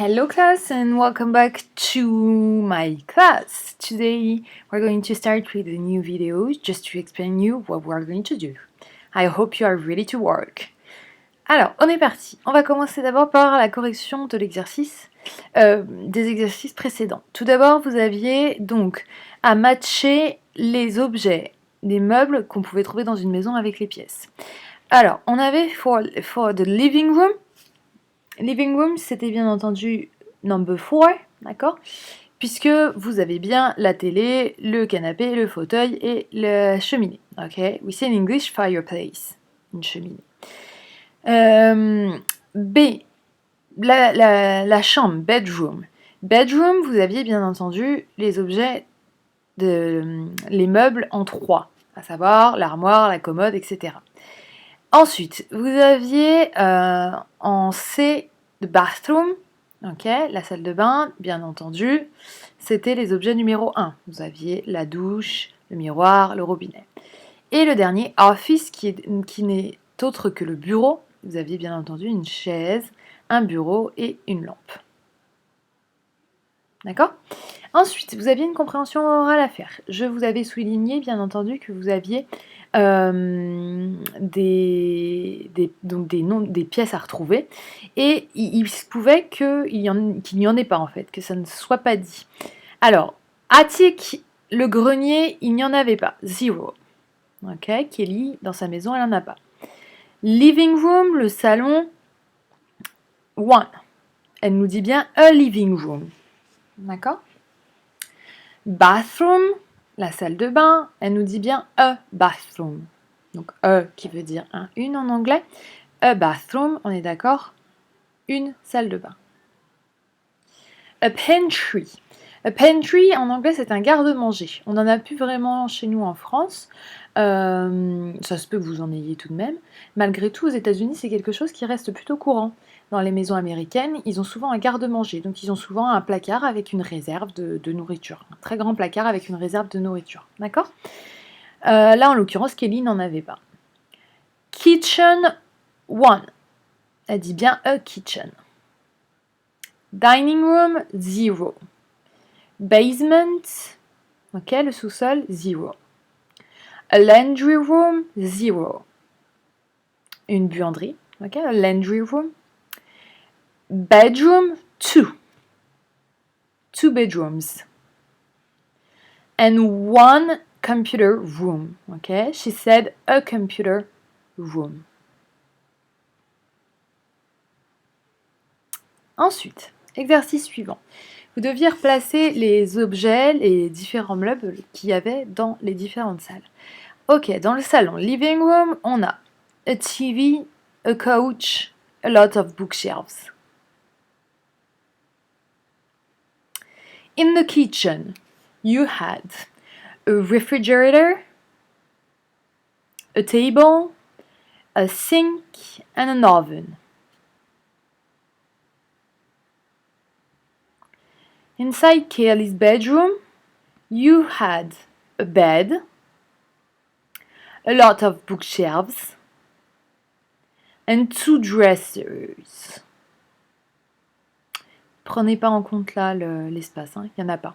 Hello class and welcome back to my class. Today we're going to start with a new video just to explain you what we're going to do. I hope you are ready to work. Alors, on est parti. On va commencer d'abord par la correction de l'exercice, des exercices précédents. Tout d'abord, vous aviez donc à matcher les objets, les meubles qu'on pouvait trouver dans une maison avec les pièces. Alors, on avait for the living room. Living room, c'était bien entendu number 4, d'accord? Puisque vous avez bien la télé, le canapé, le fauteuil et la cheminée. Ok? We say in English fireplace, une cheminée. B, la chambre, bedroom. Bedroom, vous aviez bien entendu les objets, les meubles en 3, à savoir l'armoire, la commode, etc. Ensuite, vous aviez en C, the bathroom, ok, la salle de bain, bien entendu, c'était les objets numéro 1. Vous aviez la douche, le miroir, le robinet. Et le dernier, office, qui n'est autre que le bureau. Vous aviez bien entendu une chaise, un bureau et une lampe. D'accord ? Ensuite, vous aviez une compréhension orale à faire. Je vous avais souligné, bien entendu, que vous aviez des pièces à retrouver. Et il se pouvait qu'il n'y en ait pas, en fait, que ça ne soit pas dit. Alors, attic, le grenier, il n'y en avait pas. 0. Ok, Kelly, dans sa maison, elle n'en a pas. Living room, le salon, 1. Elle nous dit bien a living room. D'accord ? Bathroom, la salle de bain, elle nous dit bien a bathroom. Donc a qui veut dire un, une en anglais. A bathroom, on est d'accord, une salle de bain. A pantry. A pantry en anglais c'est un garde-manger. On n'en a plus vraiment chez nous en France. Ça se peut que vous en ayez tout de même. Malgré tout, aux États-Unis, c'est quelque chose qui reste plutôt courant. Dans les maisons américaines, ils ont souvent un garde-manger. Donc, ils ont souvent un placard avec une réserve de nourriture. Un très grand placard avec une réserve de nourriture. D'accord ? Là, en l'occurrence, Kelly n'en avait pas. Kitchen 1. Elle dit bien a kitchen. Dining room 0. Basement, ok, le sous-sol 0. A laundry room 0. Une buanderie, ok, a laundry room. Bedroom 2. 2 bedrooms. And 1 computer room, ok. She said a computer room. Ensuite, exercice suivant. Vous deviez replacer les objets, les différents meubles qu'il y avait dans les différentes salles. Ok, dans le salon, living room, on a a TV, a couch, a lot of bookshelves. In the kitchen, you had a refrigerator, a table, a sink, and an oven. Inside Kelly's bedroom, you had a bed, a lot of bookshelves, and 2 dressers. Prenez pas en compte là l'espace, il n'y en a pas.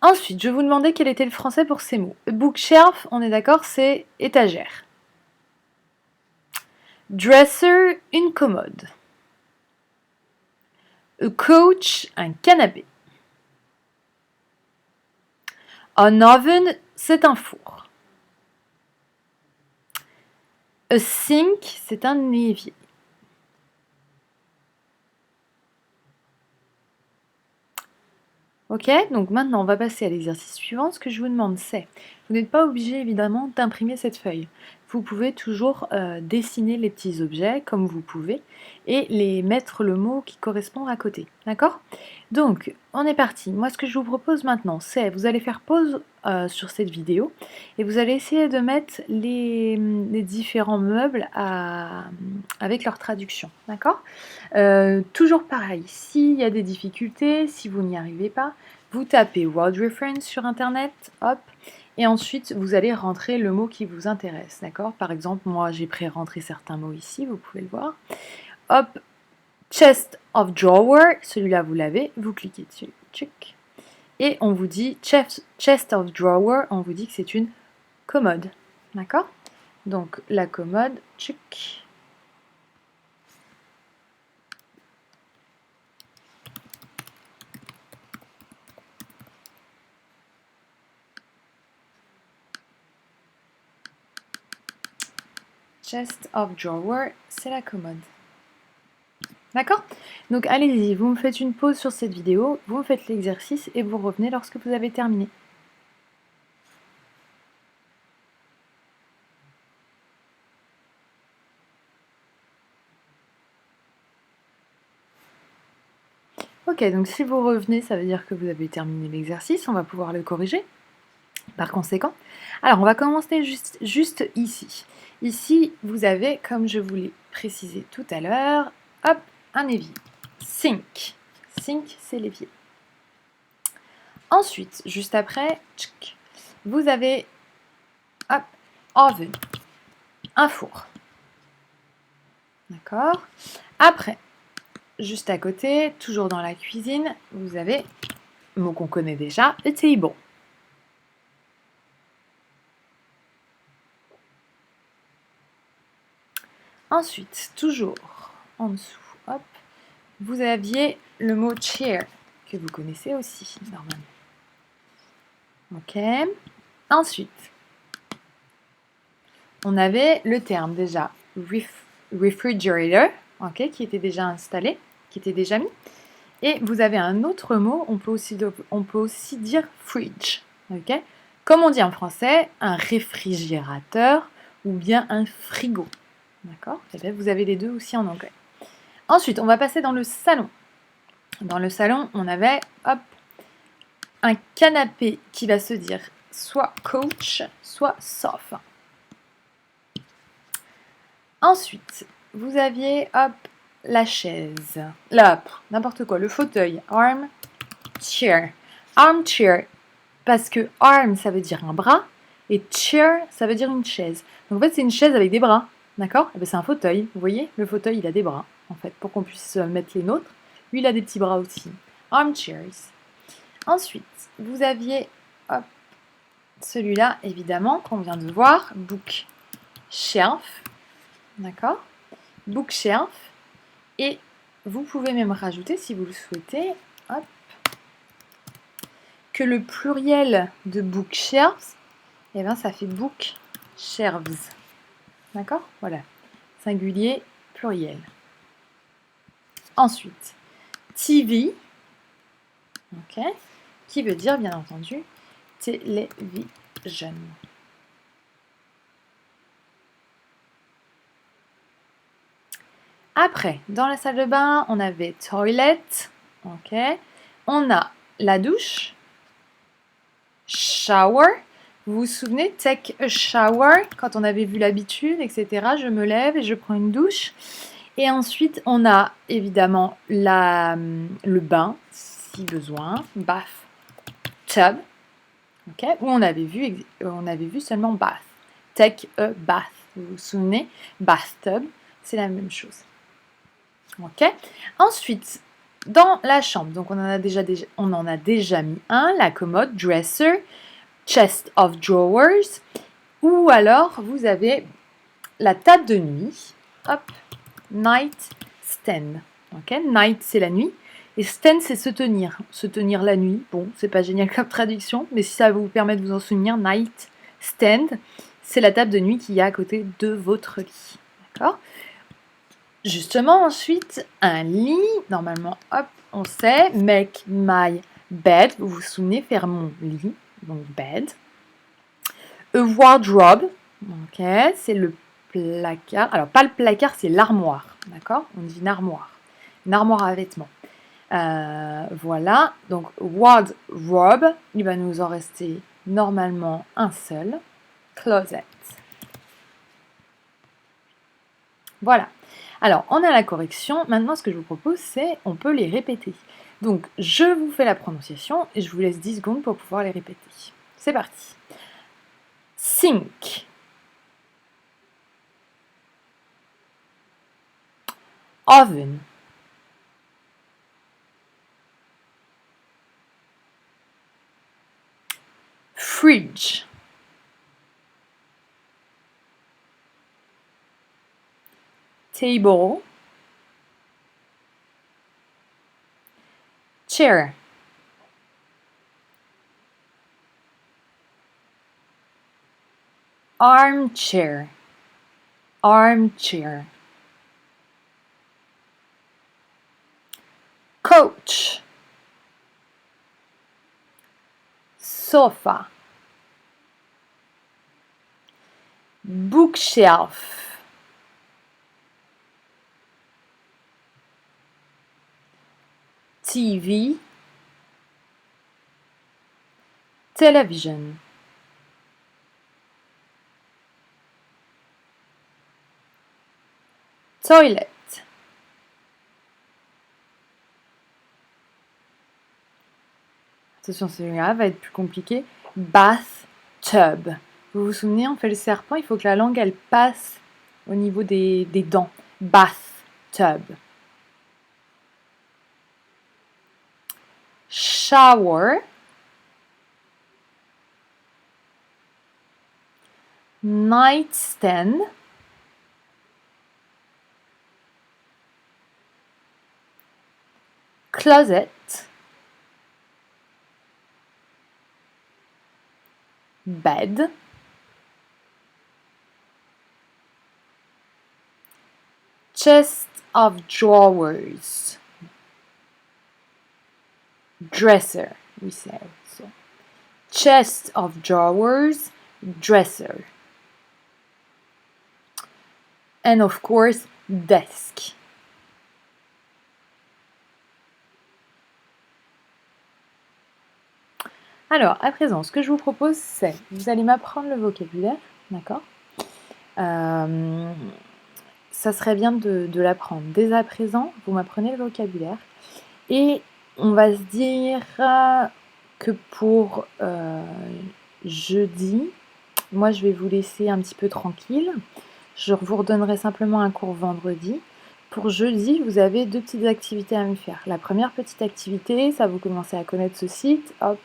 Ensuite, je vous demandais quel était le français pour ces mots. Bookshelf, on est d'accord, c'est étagère. Dresser, une commode. A couch, un canapé. An oven, c'est un four. A sink, c'est un évier. Ok, donc maintenant on va passer à l'exercice suivant. Ce que je vous demande c'est, vous n'êtes pas obligé évidemment d'imprimer cette feuille. Vous pouvez toujours dessiner les petits objets comme vous pouvez et les mettre le mot qui correspond à côté. D'accord ? Donc on est parti. Moi ce que je vous propose maintenant c'est, vous allez faire pause sur cette vidéo et vous allez essayer de mettre les différents meubles avec leur traduction. D'accord ? Toujours pareil, s'il y a des difficultés, si vous n'y arrivez pas, vous tapez Word Reference sur internet, hop, et ensuite vous allez rentrer le mot qui vous intéresse, d'accord ? Par exemple, moi j'ai pré-rentré certains mots ici, vous pouvez le voir. Hop, Chest of drawer, celui-là vous l'avez, vous cliquez dessus, tchic. Et on vous dit chest of drawer, on vous dit que c'est une commode. D'accord? Donc la commode, tchic. Chest of drawer, c'est la commode. D'accord? Donc allez-y, vous me faites une pause sur cette vidéo, vous faites l'exercice et vous revenez lorsque vous avez terminé. Ok, donc si vous revenez, ça veut dire que vous avez terminé l'exercice, on va pouvoir le corriger. Par conséquent, alors on va commencer juste ici. Ici, vous avez, comme je vous l'ai précisé tout à l'heure, hop, un évier. Sink. Sink, c'est l'évier. Ensuite, juste après, tchic, vous avez, hop, oven, un four. D'accord? Après, juste à côté, toujours dans la cuisine, vous avez, mot qu'on connaît déjà, a table. Ensuite, toujours en dessous, hop, vous aviez le mot chair, que vous connaissez aussi, normalement. Ok. Ensuite, on avait le terme déjà refrigerator, ok, qui était déjà installé, qui était déjà mis. Et vous avez un autre mot, on peut aussi dire fridge, ok. Comme on dit en français, un réfrigérateur ou bien un frigo, d'accord. Et bien, vous avez les deux aussi en anglais. Ensuite, on va passer dans le salon. Dans le salon, on avait, hop, un canapé qui va se dire soit couch, soit sofa. Ensuite, vous aviez, hop, la chaise. Là, n'importe quoi, le fauteuil. Arm chair. Armchair, parce que arm, ça veut dire un bras, et chair, ça veut dire une chaise. Donc en fait, c'est une chaise avec des bras, d'accord? C'est un fauteuil, vous voyez? Le fauteuil, il a des bras, en fait, pour qu'on puisse mettre les nôtres. Lui, il a des petits bras aussi. Armchairs. Ensuite, vous aviez, hop, celui-là, évidemment, qu'on vient de voir, bookshelf, d'accord? Bookshelf, et vous pouvez même rajouter, si vous le souhaitez, hop, que le pluriel de bookshelves, eh bien, ça fait bookshelves, d'accord? Voilà, singulier, pluriel. Ensuite, TV, ok, qui veut dire, bien entendu, télévision. Après, dans la salle de bain, on avait toilette, ok. On a la douche, shower. Vous vous souvenez, take a shower, quand on avait vu l'habitude, etc. Je me lève et je prends une douche. Et ensuite, on a évidemment le bain, si besoin, bath tub, ok. Où on avait vu seulement bath. Take a bath. Vous vous souvenez, bathtub, c'est la même chose. Ok. Ensuite, dans la chambre, donc on en a déjà mis un, la commode, dresser, chest of drawers, ou alors vous avez la table de nuit, hop, night stand. Ok, night c'est la nuit et stand c'est se tenir la nuit. Bon, c'est pas génial comme traduction, mais si ça vous permet de vous en souvenir, night stand, c'est la table de nuit qu'il y a à côté de votre lit. D'accord? Justement, ensuite, un lit, normalement, hop, on sait, make my bed, vous vous souvenez, faire mon lit, donc bed. A wardrobe, ok, c'est le placard, alors pas le placard, c'est l'armoire, d'accord? On dit une armoire à vêtements. Voilà, donc wardrobe, il va nous en rester normalement un seul, closet. Voilà. Alors, on a la correction. Maintenant, ce que je vous propose, c'est on peut les répéter. Donc, je vous fais la prononciation et je vous laisse 10 secondes pour pouvoir les répéter. C'est parti. Sink. Oven. fridge, table, chair, armchair, armchair, coach, sofa, bookshelf, TV, television, toilet, attention, celui-là va être plus compliqué, bathtub. Vous vous souvenez, on fait le serpent, il faut que la langue, elle passe au niveau des dents. Bathtub. Shower. Nightstand. Closet. Bed. Chest of drawers. Dresser, we say so. Chest of drawers, dresser. And of course, desk. Alors, à présent, ce que je vous propose, c'est, vous allez m'apprendre le vocabulaire, d'accord? Ça serait bien de l'apprendre. Dès à présent, vous m'apprenez le vocabulaire. Et on va se dire que pour jeudi, moi je vais vous laisser un petit peu tranquille. Je vous redonnerai simplement un cours vendredi. Pour jeudi, vous avez 2 petites activités à me faire. La première petite activité, ça vous commencez à connaître ce site. Hop.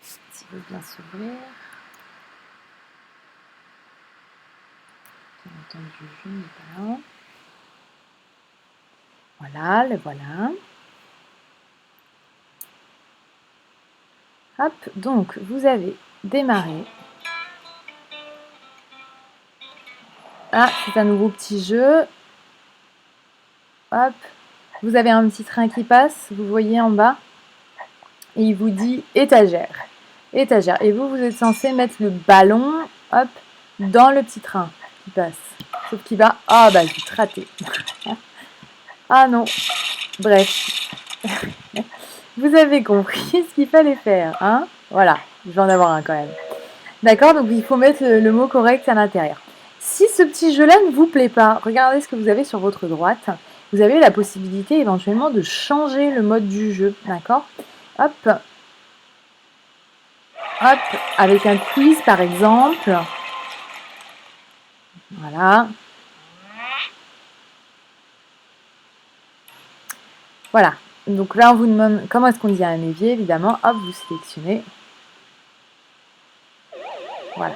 S'il veut bien s'ouvrir. Bien entendu, je n'ai pas là. Voilà, le voilà. Hop, donc vous avez démarré. Ah, c'est un nouveau petit jeu. Hop, vous avez un petit train qui passe, vous voyez en bas. Et il vous dit étagère. Étagère. Et vous êtes censé mettre le ballon, hop, dans le petit train qui passe. Sauf qu'il va, ah bah j'ai raté. Ah non. Bref. Vous avez compris ce qu'il fallait faire, hein? Voilà, je vais en avoir un quand même. D'accord, donc il faut mettre le mot correct à l'intérieur. Si ce petit jeu-là ne vous plaît pas, regardez ce que vous avez sur votre droite. Vous avez la possibilité éventuellement de changer le mode du jeu, d'accord? Hop. Hop, avec un quiz par exemple. Voilà. Voilà. Donc là, on vous demande comment est-ce qu'on dit un évier, évidemment. Hop, vous sélectionnez. Voilà.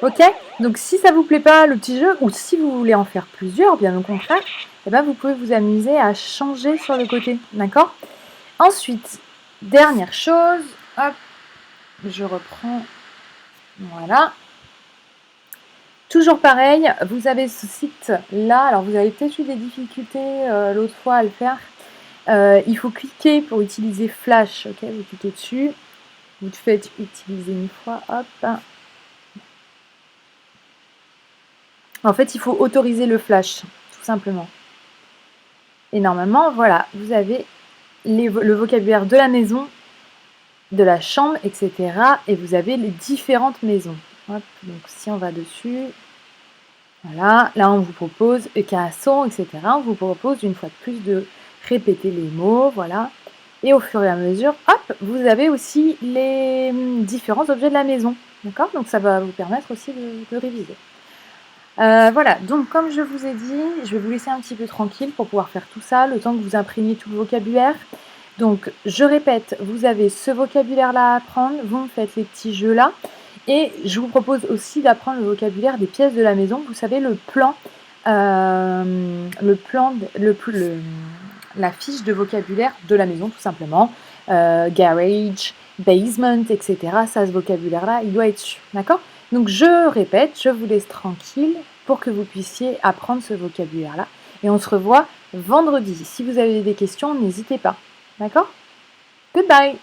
Ok? Donc si ça vous plaît pas le petit jeu, ou si vous voulez en faire plusieurs, bien au contraire, eh ben, vous pouvez vous amuser à changer sur le côté. D'accord? Ensuite, dernière chose. Hop, je reprends. Voilà. Toujours pareil, vous avez ce site-là. Alors, vous avez peut-être eu des difficultés l'autre fois à le faire. Il faut cliquer pour utiliser Flash. Ok, vous cliquez dessus. Vous le faites utiliser une fois. Hop. En fait, il faut autoriser le Flash, tout simplement. Et normalement, voilà, vous avez le vocabulaire de la maison, de la chambre, etc. Et vous avez les différentes maisons. Hop, donc si on va dessus, voilà, là on vous propose Casson, etc. On vous propose une fois de plus de répéter les mots, voilà. Et au fur et à mesure, hop, vous avez aussi les différents objets de la maison. D'accord? Donc ça va vous permettre aussi de réviser. Voilà, donc comme je vous ai dit, je vais vous laisser un petit peu tranquille pour pouvoir faire tout ça, le temps que vous imprégniez tout le vocabulaire. Donc je répète, vous avez ce vocabulaire-là à apprendre, vous me faites les petits jeux-là et je vous propose aussi d'apprendre le vocabulaire des pièces de la maison. Vous savez la fiche de vocabulaire de la maison tout simplement. Garage, basement, etc. Ça, ce vocabulaire-là, il doit être su, d'accord? Donc je répète, je vous laisse tranquille pour que vous puissiez apprendre ce vocabulaire-là. Et on se revoit vendredi. Si vous avez des questions, n'hésitez pas. D'accord? Goodbye!